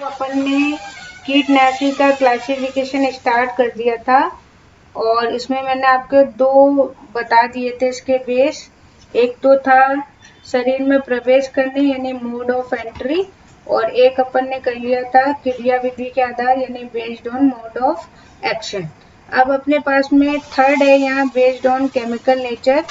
अपन ने कीटनाशी का क्लासिफिकेशन स्टार्ट कर दिया था और इसमें मैंने आपको दो बता दिए थे इसके बेस। एक तो था शरीर में प्रवेश करने यानी मोड ऑफ एंट्री, और एक अपन ने कर लिया था क्रियाविधि के आधार यानी based on mode of action. अब अपने पास में थर्ड है यहाँ बेस्ड ऑन केमिकल नेचर,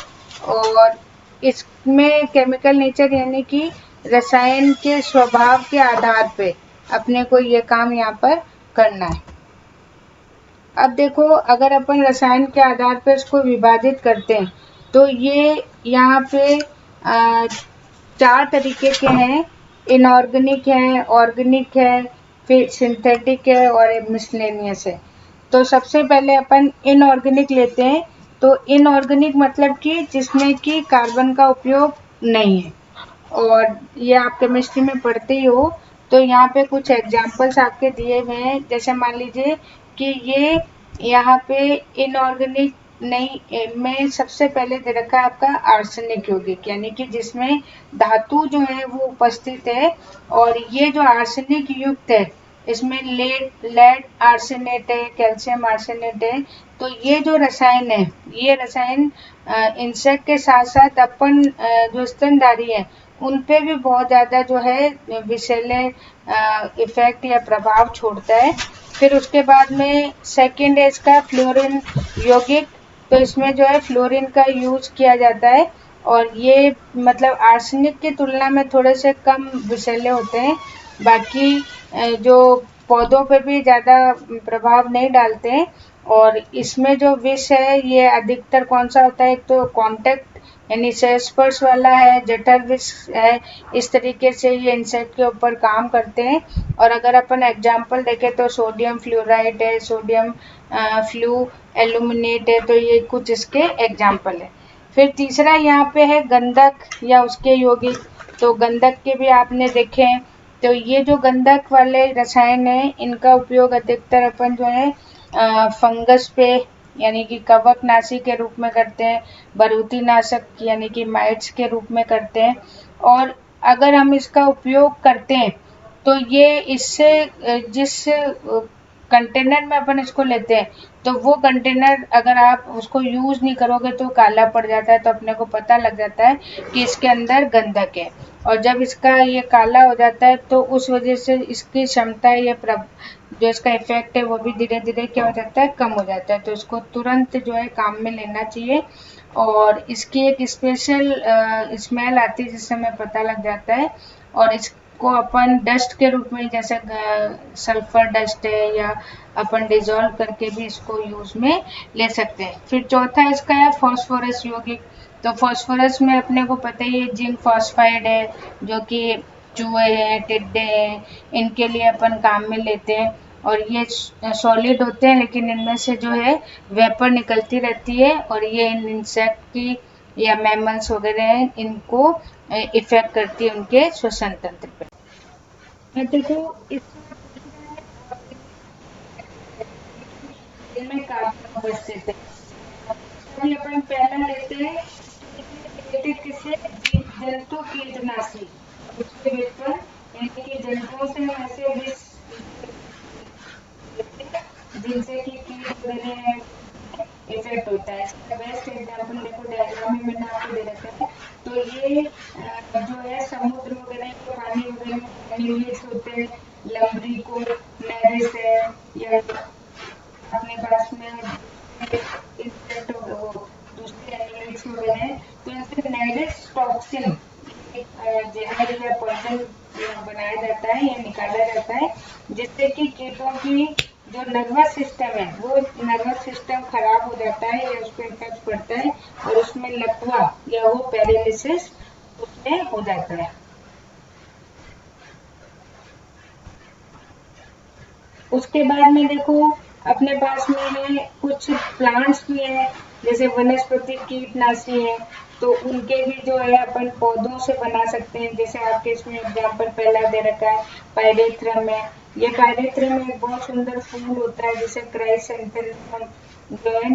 और इसमें केमिकल नेचर यानी कि रसायन के स्वभाव के आधार पे अपने को ये काम यहाँ पर करना है। अब देखो, अगर अपन रसायन के आधार पर इसको विभाजित करते हैं तो ये यहाँ पे 4 तरीके के हैं। इनऑर्गेनिक है, ऑर्गेनिक है, फिर सिंथेटिक है और मिसलेनियस है। तो सबसे पहले अपन इनऑर्गेनिक लेते हैं। तो इनऑर्गेनिक मतलब कि जिसमें कि कार्बन का उपयोग नहीं है, और ये आप केमिस्ट्री में पढ़ते ही हो। तो यहाँ पे कुछ एग्जांपल्स आपके दिए हुए हैं, जैसे मान लीजिए कि ये यहाँ पे इनऑर्गेनिक नहीं में सबसे पहले दे रखा है आपका आर्सेनिक यौगिक, यानी कि जिसमें धातु जो है वो उपस्थित है। और ये जो आर्सेनिक युक्त है इसमें लेड आर्सेनेट है, कैल्शियम आर्सेनेट है। तो ये जो रसायन है, ये रसायन इंसेक्ट के साथ साथ अपन जो स्तनधारी है उन पे भी बहुत ज़्यादा जो है विषैले इफेक्ट या प्रभाव छोड़ता है। फिर उसके बाद में सेकेंड है इसका फ्लोरीन यौगिक। तो इसमें जो है फ्लोरीन का यूज किया जाता है, और ये मतलब आर्सेनिक की तुलना में थोड़े से कम विषैले होते हैं। बाकी जो पौधों पे भी ज़्यादा प्रभाव नहीं डालते हैं। और इसमें जो विष है ये अधिकतर कौन सा होता है, एक तो कॉन्टैक्ट यानी संस्पर्श वाला है, जठर विष है। इस तरीके से ये इंसेक्ट के ऊपर काम करते हैं। और अगर अपन एग्जांपल देखें तो सोडियम फ्लोराइड है, सोडियम फ्लू एल्यूमिनेट है। तो ये कुछ इसके एग्जांपल है। फिर तीसरा यहाँ पे है गंधक या उसके यौगिक। तो गंधक के भी आपने देखे हैं। तो ये जो गंधक वाले रसायन है इनका उपयोग अधिकतर अपन जो है फंगस पे यानी कि कवकनाशी के रूप में करते हैं, बारूदीनाशक यानी कि माइट्स के रूप में करते हैं। और अगर हम इसका उपयोग करते हैं तो ये इससे जिस कंटेनर में अपन इसको लेते हैं तो वो कंटेनर अगर आप उसको यूज नहीं करोगे तो काला पड़ जाता है। तो अपने को पता लग जाता है कि इसके अंदर गंधक है। और जब इसका ये काला हो जाता है तो उस वजह से इसकी क्षमता ये जो इसका इफेक्ट है वो भी धीरे धीरे क्या हो जाता है, कम हो जाता है। तो इसको तुरंत जो है काम में लेना चाहिए। और इसकी एक स्पेशल स्मेल आती है जिससे हमें पता लग जाता है। और इसको अपन डस्ट के रूप में जैसे सल्फर डस्ट है या अपन डिजोल्व करके भी इसको यूज में ले सकते हैं। फिर चौथा इसका है फास्फोरस यौगिक। तो फास्फोरस में अपने को पता ही है जिंक फॉस्फाइड है, जो कि चूहे हैं, टिड्डे हैं, इनके लिए अपन काम में लेते हैं। और ये सॉलिड होते हैं लेकिन इनमें से जो है वेपर निकलती रहती है, और ये इन इंसेक्ट की या मैमल्स वगैरह हैं इनको इफेक्ट करती है उनके श्वसन तंत्र पे। देखो इनमें कार्बन उपस्थित है। अभी अपन पहला लेते हैं किसे, जंतु कीटनाशी। उसके वेपर यानी कि जंतुओं से ऐसे विष जिनसे कि कीट वगैरह इफेक्ट होता है। इसका बेस्ट एग्जाम्पल देखो डायग्राम में मैंने आपको दे रखा है। तो ये जो है समुद्र वगैरह के पानी वगैरह में एनिमल्स होते हैं, लंबरी को नेरिस है, या अपने पास में इंसेक्ट दूसरे एनिमल्स वगैरह हैं। तो इनसे नेरिस टॉक्सिन जहर या पॉइजन बनाया जाता है या निकाला जाता है, जिससे कि कीटों की जो नर्वस सिस्टम है वो नर्वस सिस्टम खराब हो जाता है या उस पर इफेक्ट पड़ता है, और उसमें लकवा या वो पैरालिसिस उसमें हो जाता है। उसके बाद में देखो अपने पास में है कुछ प्लांट्स भी हैं, जैसे वनस्पति कीटनाशी है। तो उनके भी जो है अपन पौधों से बना सकते हैं। जैसे आपके इसमें एग्जाम्पल पहला दे रखा है पायरेथ्रम है। ये पायरेथ्रम में एक बहुत सुंदर फूल होता है जिसे क्राइसैंथेमम जो है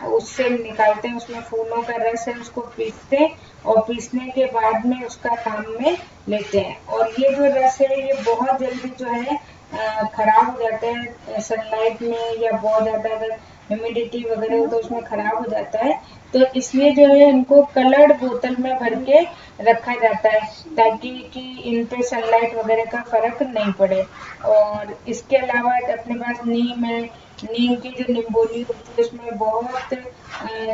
उससे निकालते हैं, उसमें फूलों का रस है, उसको पीसते हैं और पीसने के बाद में उसका काम में लेते हैं। और ये जो रस है ये बहुत जल्दी जो है खराब हो जाते हैं सनलाइट में, या बहुत ज़्यादा अगर ह्यूमिडिटी वगैरह हो तो उसमें खराब हो जाता है। तो इसलिए जो है इनको कलर्ड बोतल में भर के रखा जाता है, ताकि कि इन पे सनलाइट वगैरह का फर्क नहीं पड़े। और इसके अलावा अपने पास नीम है। नीम की जो निम्बोली होती है उसमें बहुत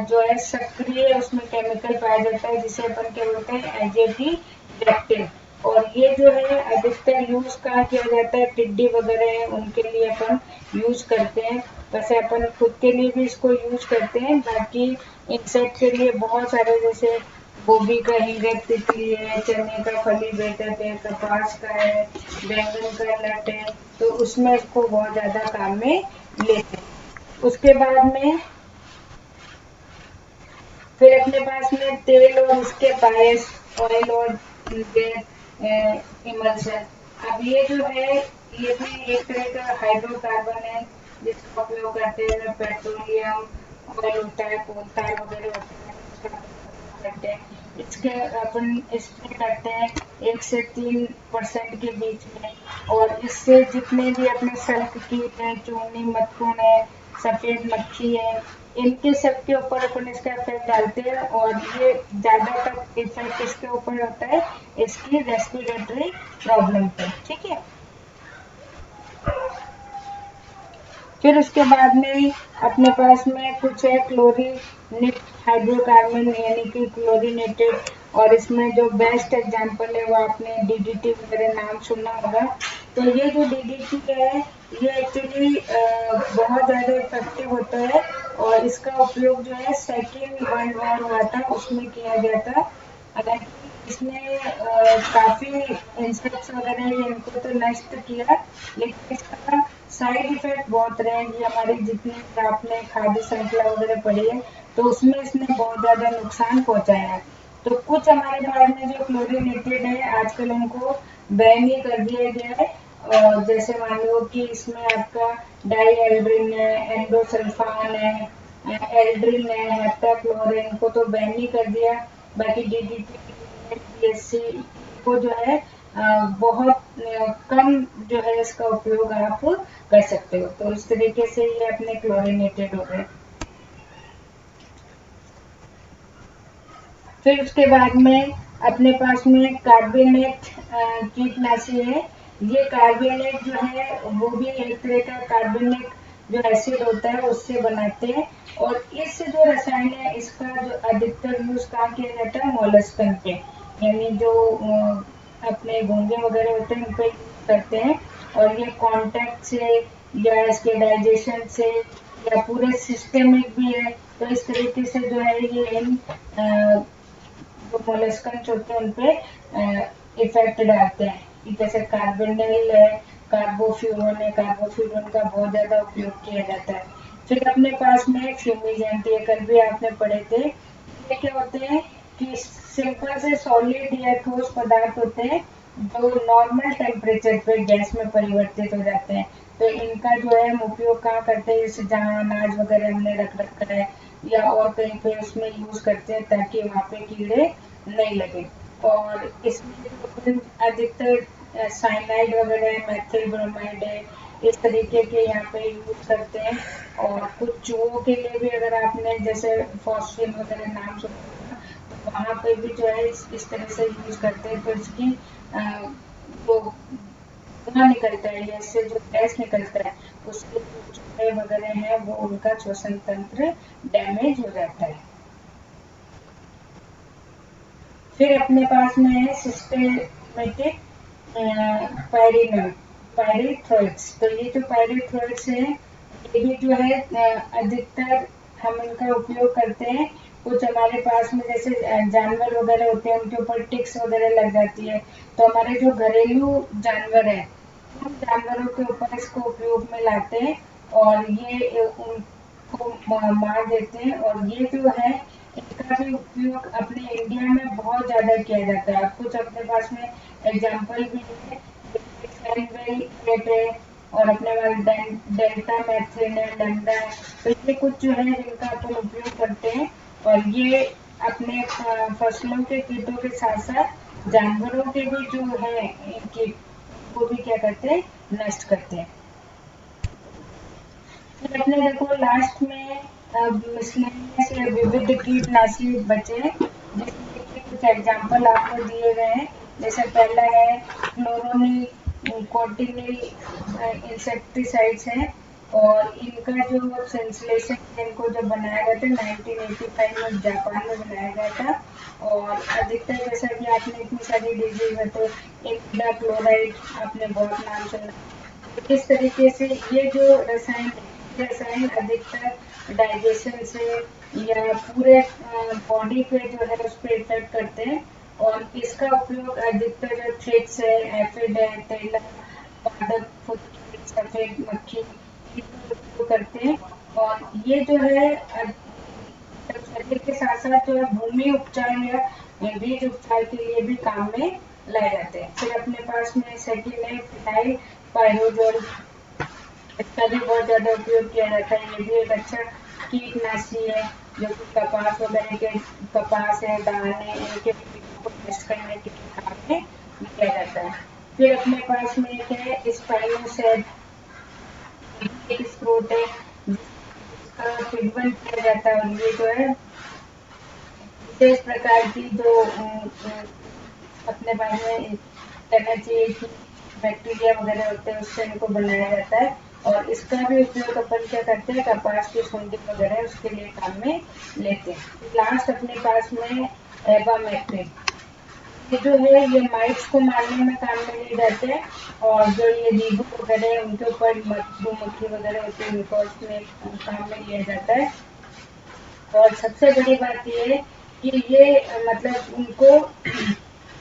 जो है सक्रिय उसमें केमिकल पाया जाता है, जिसे अपन क्या बोलते हैं, एजेटिव। और ये जो है अधिकतर यूज कहाँ किया जाता है, टिड्डी वगैरह है उनके लिए अपन यूज करते हैं। वैसे अपन खुद के लिए भी इसको यूज करते हैं, बाकी इंसेक्ट के लिए बहुत सारे, जैसे गोभी का हिंगक तितली है, चने का फली बेटक है, कपास का है, बैंगन का लट है, तो उसमें इसको बहुत ज्यादा काम में लेते हैं। उसके बाद में फिर अपने पास में तेल और उसके बायस, ऑयल और इमल्शन। अब ये जो है ये भी एक तरह का हाइड्रोकार्बन है, जिसका उपयोग करते हैं पेट्रोलियम ऑयल होता है, कोल तार वगैरह होते हैं, उसका उपयोग करते हैं। इसके अपन स्प्रे करते हैं 1 से 3% के बीच में। और इससे जितने भी अपने सल्क कीट हैं, चूनी मक्खन है, सफेद मक्खी है, इनके सब के ऊपर अपन इसका इफेक्ट डालते हैं। और ये ज्यादातर इफेक्ट इसके ऊपर होता है इसकी रेस्पिरेटरी प्रॉब्लम पे, ठीक है। फिर उसके बाद में अपने पास में कुछ है क्लोरीनेट हाइड्रोकार्बन, यानी कि क्लोरीनेटेड। और इसमें जो बेस्ट एग्जांपल है वो आपने डीडीटी वगैरह नाम सुना होगा। तो ये जो डीडीटी है ये एक्चुअली बहुत ज़्यादा इफेक्टिव होता है। और इसका उपयोग जो है सेकेंड वर्ल्ड वॉर हुआ था उसमें किया गया था। हालांकि इसने काफ़ी इंसेक्ट्स वगैरह इनको तो नष्ट किया, लेकिन इसका साइड इफेक्ट बहुत रहे। ये हमारी जितनी आपने खाद्य श्रृंखला वगैरह पढ़ी है तो उसमें इसने बहुत ज़्यादा नुकसान पहुंचाया है। तो कुछ हमारे भारत में जो क्लोरीनेटेड है आजकल उनको बैन ही कर दिया गया है। और जैसे मान लो कि इसमें आपका डाई एल्ड्रिन है, एंडोसल्फान है, एल्ड्रिन है, हेप्टाक्लोरिन को तो बैन ही कर दिया। बाकी डीडीटी, बीएससी को जो है बहुत कम जो है इसका उपयोग आप कर सकते हो। तो इस तरीके से ये अपने क्लोरीनेटेड हो गए। फिर उसके बाद में अपने पास में कार्बोनेट कीटनाशी है। ये कार्बोनेट जो है वो भी एक तरह का कार्बोनेट जो एसिड होता है उससे बनाते हैं। और इस जो रसायन है इसका जो अधिकतर यूज कहाँ किया जाता है, मोलस्कन पे, यानी जो अपने घोंगे वगैरह होते हैं उन पे करते हैं। और ये कांटेक्ट से या इसके डाइजेशन से या पूरे सिस्टमिक भी है। तो इस तरीके से जो है ये इन जो मोलस्कन्स होते हैं उन पे इफेक्ट डालते हैं। जैसे कार्बोनिल है, कार्बोफ्यूरॉन है, कार्बोफ्यूरॉन का बहुत ज्यादा उपयोग किया जाता है। फिर अपने पास में फ्यूमिजेंट, ये कल भी आपने पढ़े थे। ये क्या होते हैं कि सिंपल से सॉलिड या ठोस पदार्थ होते हैं जो नॉर्मल टेम्परेचर पे गैस में परिवर्तित हो जाते हैं। तो इनका जो है हम उपयोग कहाँ करते हैं, जैसे जहाँ अनाज वगैरह हमने रख रखा है या और कहीं पे उसमें यूज करते हैं ताकि वहाँ पे कीड़े नहीं लगे। और इसमें अधिकतर साइनाइड वगैरह है, मेथिल ब्रोमाइड है, इस तरीके के यहाँ पे यूज करते हैं। और कुछ चूहों के लिए भी अगर आपने जैसे फॉस्फिन वगैरह नाम सुना तो वहाँ पे भी जो है इस तरह से यूज करते हैं। तो इसकी जो धुआं निकलता है या इससे जो गैस निकलता है उसके जो चूहे वगैरह है वो उनका श्वसन तंत्र डैमेज हो जाता है। फिर अपने पास में है सिस्टेमेटिक पायरीथ्रोइड्स। तो ये जो पायरीथ्रोइड्स है ये भी जो है अधिकतर हम इनका उपयोग करते हैं। कुछ हमारे पास में जैसे जानवर वगैरह होते हैं उनके ऊपर टिक्स वगैरह लग जाती है, तो हमारे जो घरेलू जानवर है उन जानवरों के ऊपर इसको उपयोग में लाते हैं और ये उनको मार देते हैं। और ये जो है इसका भी उपयोग अपने इंडिया में बहुत ज्यादा किया जाता है। कुछ अपने पास में एग्जाम्पल भी है, है और अपने पास डेल्टा मैथ्रिन है, लैम्डा है। तो ये कुछ जो है जिनका अपन उपयोग करते हैं। और ये अपने फसलों के कीटों के साथ साथ जानवरों के भी जो है कीट को भी क्या करते हैं, नष्ट करते हैं। फिर अपने देखो लास्ट में मिसलेनियस या विविध कीटनाशी बचे, जिसमें कुछ एग्जाम्पल आपको दिए गए हैं। जैसे पहला है क्लोरोनिकोटिनिल इंसेक्टिसाइड्स है, और इनका जो संश्लेषण इनको जो बनाया गया था 1985 में जापान में बनाया गया था। और अधिकतर जैसा कि आपने इतनी सारी डिजीज है तो एक क्लोराइड आपने बहुत नाम सुना। इस तरीके से ये जो रसायन अधिकतर डाइजेशन से या पूरे बॉडी पे जो है उस पर इफेक्ट करते हैं। और इसका उपयोग अधिकतर जो थ्रिप्स है, एफिड है, तेला, पादप फुदकी, सफेद मक्खी उपयोग करते हैं। और ये जो है शरीर के साथ साथ जो है भूमि उपचार या बीज उपचार के लिए भी काम में लाए जाते हैं। फिर अपने पास में सेकेंड है फिनाइल पायरोजोल, इसका भी बहुत ज्यादा उपयोग किया जाता है। ये भी एक अच्छा कीटनाशी है जो कि कपास वगैरह के कपास है, दाने, इनके को नष्ट करने के लिए काम में लिया जाता है। फिर अपने पास में एक है स्पाइनोसेड, एक स्प्रोट है जिसका ट्रीटमेंट किया जाता है। और ये जो है विशेष प्रकार की जो अपने बारे में कहना चाहिए कि बैक्टीरिया वगैरह होते हैं उससे इनको बनाया जाता है। और इसका भी उपयोग अपन क्या करते हैं, कपास की सुंडी वगैरह उसके लिए काम में लेते हैं। लास्ट अपने पास में एबामेक्टिन, ये जो है ये माइट्स को मारने में काम में लिए जाते हैं। और जो ये नींबू वगैरह है उनके ऊपर मधुमक्खी वगैरह होती है उनको उसमें काम में लिया जाता है। और सबसे बड़ी बात ये है कि ये मतलब उनको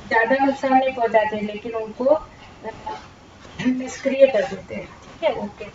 ज्यादा नुकसान नहीं पहुंचाते, लेकिन उनको निष्क्रिय कर देते हैं। ठीक है, ओके।